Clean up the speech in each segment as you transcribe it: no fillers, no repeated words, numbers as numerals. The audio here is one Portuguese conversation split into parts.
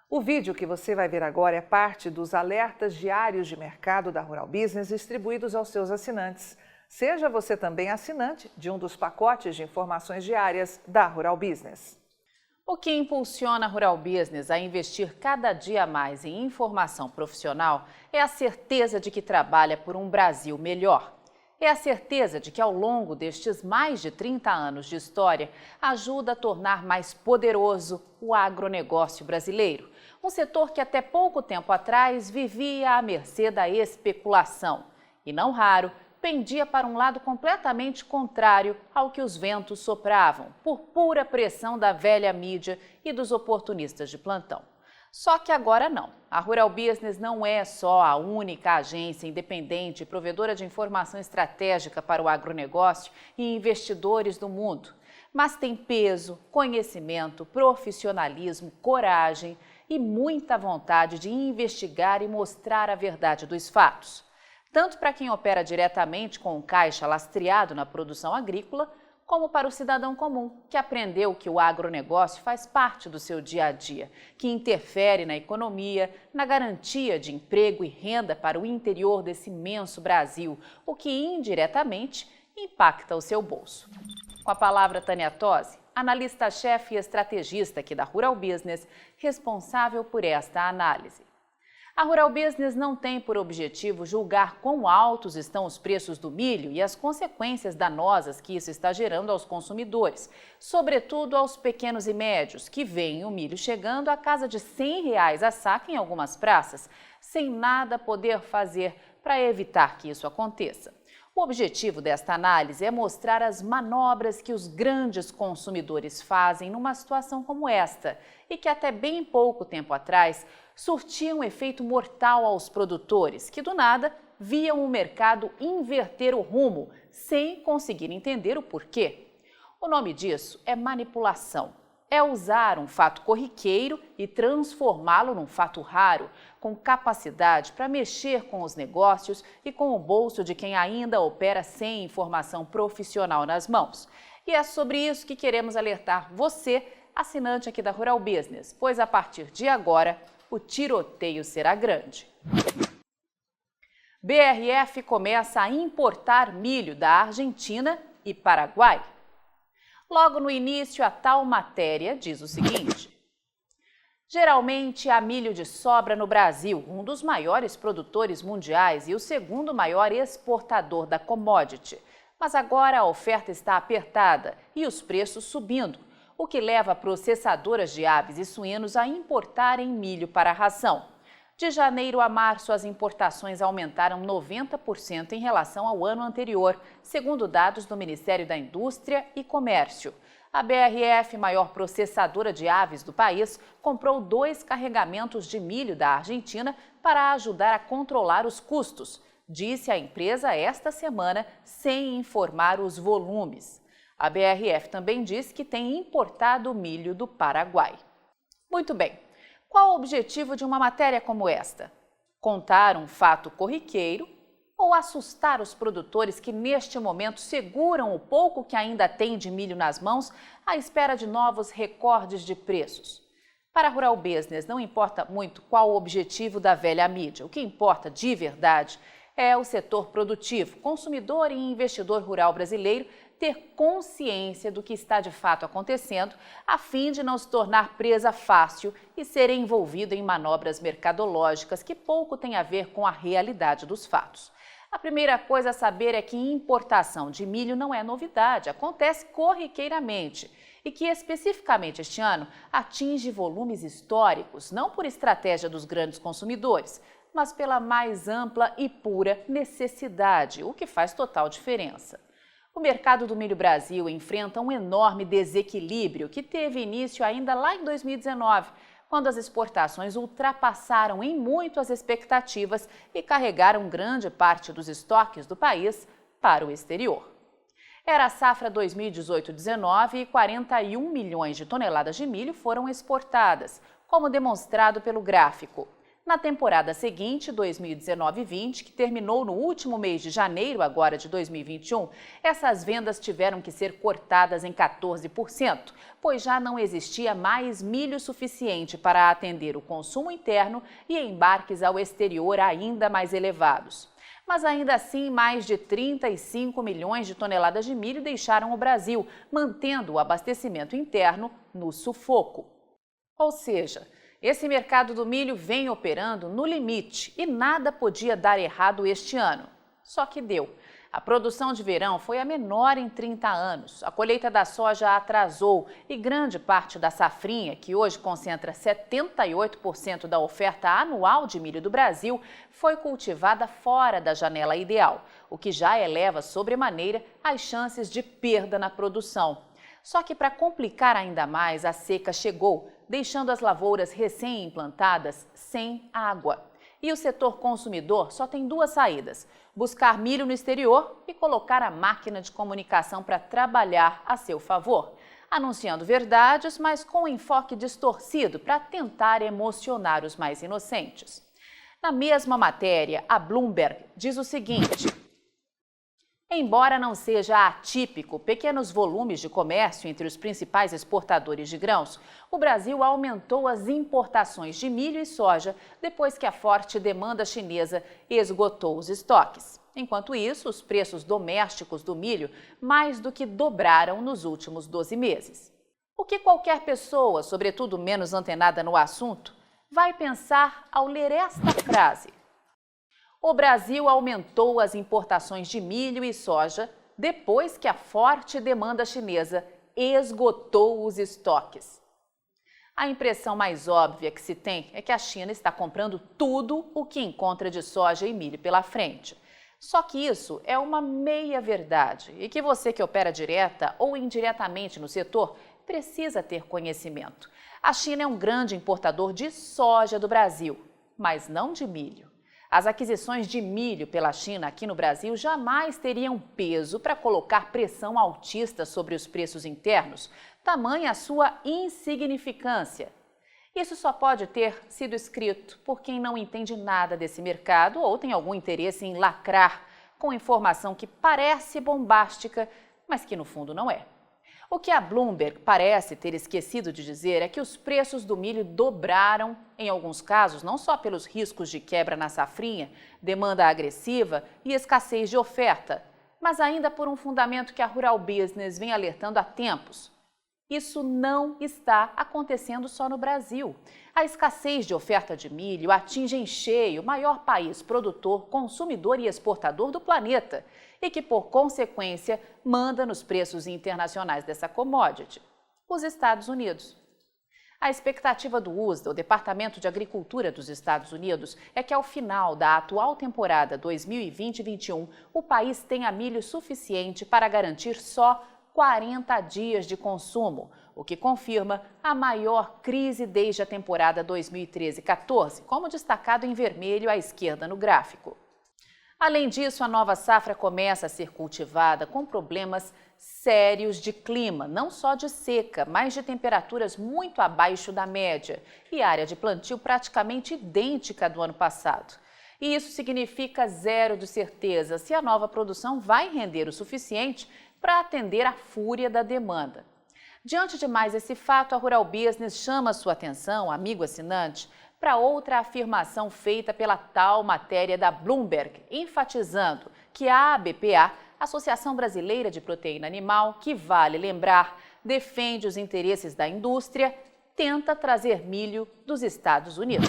O vídeo que você vai ver agora é parte dos alertas diários de mercado da Rural Business distribuídos aos seus assinantes. Seja você também assinante de um dos pacotes de informações diárias da Rural Business. O que impulsiona a Rural Business a investir cada dia mais em informação profissional é a certeza de que trabalha por um Brasil melhor. É a certeza de que ao longo destes mais de 30 anos de história, ajuda a tornar mais poderoso o agronegócio brasileiro. Um setor que até pouco tempo atrás vivia à mercê da especulação e, não raro, pendia para um lado completamente contrário ao que os ventos sopravam, por pura pressão da velha mídia e dos oportunistas de plantão. Só que agora não. A Rural Business não é só a única agência independente e provedora de informação estratégica para o agronegócio e investidores do mundo, mas tem peso, conhecimento, profissionalismo, coragem e muita vontade de investigar e mostrar a verdade dos fatos. Tanto para quem opera diretamente com o caixa lastreado na produção agrícola, como para o cidadão comum, que aprendeu que o agronegócio faz parte do seu dia a dia, que interfere na economia, na garantia de emprego e renda para o interior desse imenso Brasil, o que indiretamente impacta o seu bolso. Com a palavra Tânia Tosi, analista-chefe e estrategista aqui da Rural Business, responsável por esta análise. A Rural Business não tem por objetivo julgar quão altos estão os preços do milho e as consequências danosas que isso está gerando aos consumidores, sobretudo aos pequenos e médios, que veem o milho chegando à casa de R$100 a saca em algumas praças, sem nada poder fazer para evitar que isso aconteça. O objetivo desta análise é mostrar as manobras que os grandes consumidores fazem numa situação como esta e que até bem pouco tempo atrás surtiam efeito mortal aos produtores, que do nada viam o mercado inverter o rumo sem conseguir entender o porquê. O nome disso é manipulação. É usar um fato corriqueiro e transformá-lo num fato raro, com capacidade para mexer com os negócios e com o bolso de quem ainda opera sem informação profissional nas mãos. E é sobre isso que queremos alertar você, assinante aqui da Rural Business, pois a partir de agora o tiroteio será grande. BRF começa a importar milho da Argentina e Paraguai. Logo no início, a tal matéria diz o seguinte: geralmente há milho de sobra no Brasil, um dos maiores produtores mundiais e o segundo maior exportador da commodity. Mas agora a oferta está apertada e os preços subindo, o que leva processadoras de aves e suínos a importarem milho para a ração. De janeiro a março, as importações aumentaram 90% em relação ao ano anterior, segundo dados do Ministério da Indústria e Comércio. A BRF, maior processadora de aves do país, comprou 2 carregamentos de milho da Argentina para ajudar a controlar os custos, disse a empresa esta semana, sem informar os volumes. A BRF também disse que tem importado milho do Paraguai. Muito bem. Qual o objetivo de uma matéria como esta? Contar um fato corriqueiro ou assustar os produtores que neste momento seguram o pouco que ainda têm de milho nas mãos à espera de novos recordes de preços? Para a Rural Business não importa muito qual o objetivo da velha mídia. O que importa de verdade é o setor produtivo, consumidor e investidor rural brasileiro ter consciência do que está de fato acontecendo, a fim de não se tornar presa fácil e ser envolvido em manobras mercadológicas que pouco têm a ver com a realidade dos fatos. A primeira coisa a saber é que importação de milho não é novidade, acontece corriqueiramente e que especificamente este ano atinge volumes históricos, não por estratégia dos grandes consumidores, mas pela mais ampla e pura necessidade, o que faz total diferença. O mercado do milho Brasil enfrenta um enorme desequilíbrio que teve início ainda lá em 2019, quando as exportações ultrapassaram em muito as expectativas e carregaram grande parte dos estoques do país para o exterior. Era a safra 2018-19 e 41 milhões de toneladas de milho foram exportadas, como demonstrado pelo gráfico. Na temporada seguinte, 2019-20, que terminou no último mês de janeiro agora de 2021, essas vendas tiveram que ser cortadas em 14%, pois já não existia mais milho suficiente para atender o consumo interno e embarques ao exterior ainda mais elevados. Mas ainda assim, mais de 35 milhões de toneladas de milho deixaram o Brasil, mantendo o abastecimento interno no sufoco. Ou seja, esse mercado do milho vem operando no limite e nada podia dar errado este ano. Só que deu. A produção de verão foi a menor em 30 anos. A colheita da soja atrasou e grande parte da safrinha, que hoje concentra 78% da oferta anual de milho do Brasil, foi cultivada fora da janela ideal, o que já eleva sobremaneira as chances de perda na produção. Só que para complicar ainda mais, a seca chegou, deixando as lavouras recém-implantadas sem água. E o setor consumidor só tem duas saídas: buscar milho no exterior e colocar a máquina de comunicação para trabalhar a seu favor, anunciando verdades, mas com enfoque distorcido para tentar emocionar os mais inocentes. Na mesma matéria, a Bloomberg diz o seguinte: embora não seja atípico pequenos volumes de comércio entre os principais exportadores de grãos, o Brasil aumentou as importações de milho e soja depois que a forte demanda chinesa esgotou os estoques. Enquanto isso, os preços domésticos do milho mais do que dobraram nos últimos 12 meses. O que qualquer pessoa, sobretudo menos antenada no assunto, vai pensar ao ler esta frase? O Brasil aumentou as importações de milho e soja depois que a forte demanda chinesa esgotou os estoques. A impressão mais óbvia que se tem é que a China está comprando tudo o que encontra de soja e milho pela frente. Só que isso é uma meia-verdade e que você que opera direta ou indiretamente no setor precisa ter conhecimento. A China é um grande importador de soja do Brasil, mas não de milho. As aquisições de milho pela China aqui no Brasil jamais teriam peso para colocar pressão altista sobre os preços internos, tamanha a sua insignificância. Isso só pode ter sido escrito por quem não entende nada desse mercado ou tem algum interesse em lacrar com informação que parece bombástica, mas que no fundo não é. O que a Bloomberg parece ter esquecido de dizer é que os preços do milho dobraram, em alguns casos, não só pelos riscos de quebra na safrinha, demanda agressiva e escassez de oferta, mas ainda por um fundamento que a Rural Business vem alertando há tempos. Isso não está acontecendo só no Brasil. A escassez de oferta de milho atinge em cheio o maior país produtor, consumidor e exportador do planeta e que, por consequência, manda nos preços internacionais dessa commodity, os Estados Unidos. A expectativa do USDA, o Departamento de Agricultura dos Estados Unidos, é que ao final da atual temporada 2020-21, o país tenha milho suficiente para garantir só 40 dias de consumo, o que confirma a maior crise desde a temporada 2013-14, como destacado em vermelho à esquerda no gráfico. Além disso, a nova safra começa a ser cultivada com problemas sérios de clima, não só de seca, mas de temperaturas muito abaixo da média e área de plantio praticamente idêntica do ano passado. E isso significa zero de certeza se a nova produção vai render o suficiente para atender à fúria da demanda. Diante de mais esse fato, a Rural Business chama sua atenção, amigo assinante, para outra afirmação feita pela tal matéria da Bloomberg, enfatizando que a ABPA, Associação Brasileira de Proteína Animal, que vale lembrar, defende os interesses da indústria, tenta trazer milho dos Estados Unidos.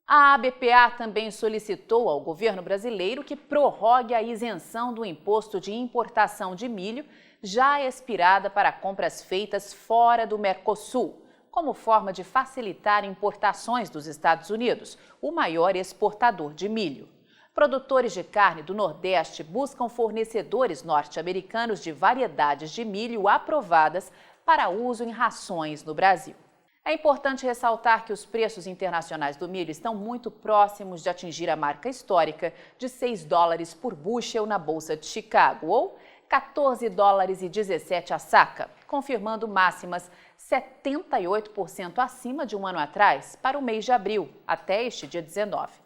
A ABPA também solicitou ao governo brasileiro que prorrogue a isenção do imposto de importação de milho, já expirada para compras feitas fora do Mercosul, como forma de facilitar importações dos Estados Unidos, o maior exportador de milho. Produtores de carne do Nordeste buscam fornecedores norte-americanos de variedades de milho aprovadas para uso em rações no Brasil. É importante ressaltar que os preços internacionais do milho estão muito próximos de atingir a marca histórica de $6 por bushel na Bolsa de Chicago, ou $14,17 a saca, confirmando máximas 78% acima de um ano atrás para o mês de abril, até este dia 19.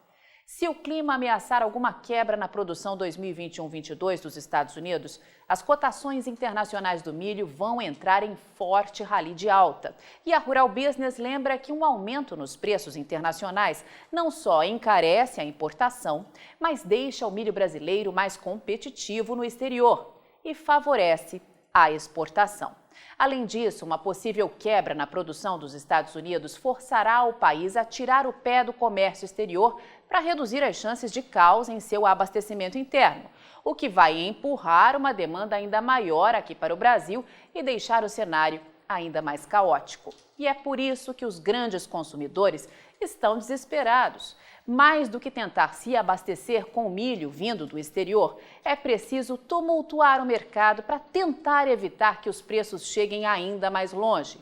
Se o clima ameaçar alguma quebra na produção 2021-22 dos Estados Unidos, as cotações internacionais do milho vão entrar em forte rally de alta. E a Rural Business lembra que um aumento nos preços internacionais não só encarece a importação, mas deixa o milho brasileiro mais competitivo no exterior e favorece a exportação. Além disso, uma possível quebra na produção dos Estados Unidos forçará o país a tirar o pé do comércio exterior para reduzir as chances de caos em seu abastecimento interno, o que vai empurrar uma demanda ainda maior aqui para o Brasil e deixar o cenário ainda mais caótico. E é por isso que os grandes consumidores estão desesperados. Mais do que tentar se abastecer com milho vindo do exterior, é preciso tumultuar o mercado para tentar evitar que os preços cheguem ainda mais longe.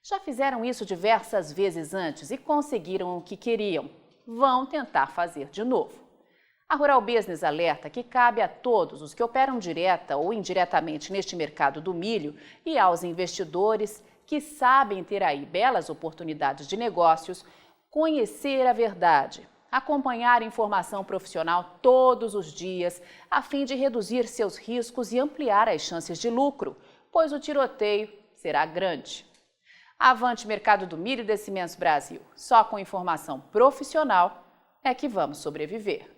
Já fizeram isso diversas vezes antes e conseguiram o que queriam. Vão tentar fazer de novo. A Rural Business alerta que cabe a todos os que operam direta ou indiretamente neste mercado do milho e aos investidores que sabem ter aí belas oportunidades de negócios, conhecer a verdade, acompanhar informação profissional todos os dias, a fim de reduzir seus riscos e ampliar as chances de lucro, pois o tiroteio será grande. Avante mercado do milho e de Cimentos Brasil. Só com informação profissional é que vamos sobreviver.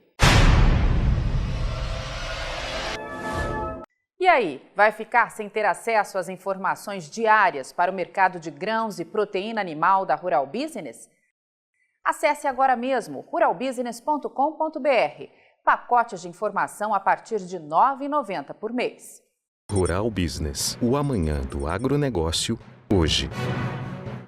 E aí, vai ficar sem ter acesso às informações diárias para o mercado de grãos e proteína animal da Rural Business? Acesse agora mesmo ruralbusiness.com.br. Pacotes de informação a partir de R$ 9,90 por mês. Rural Business, o amanhã do agronegócio, hoje.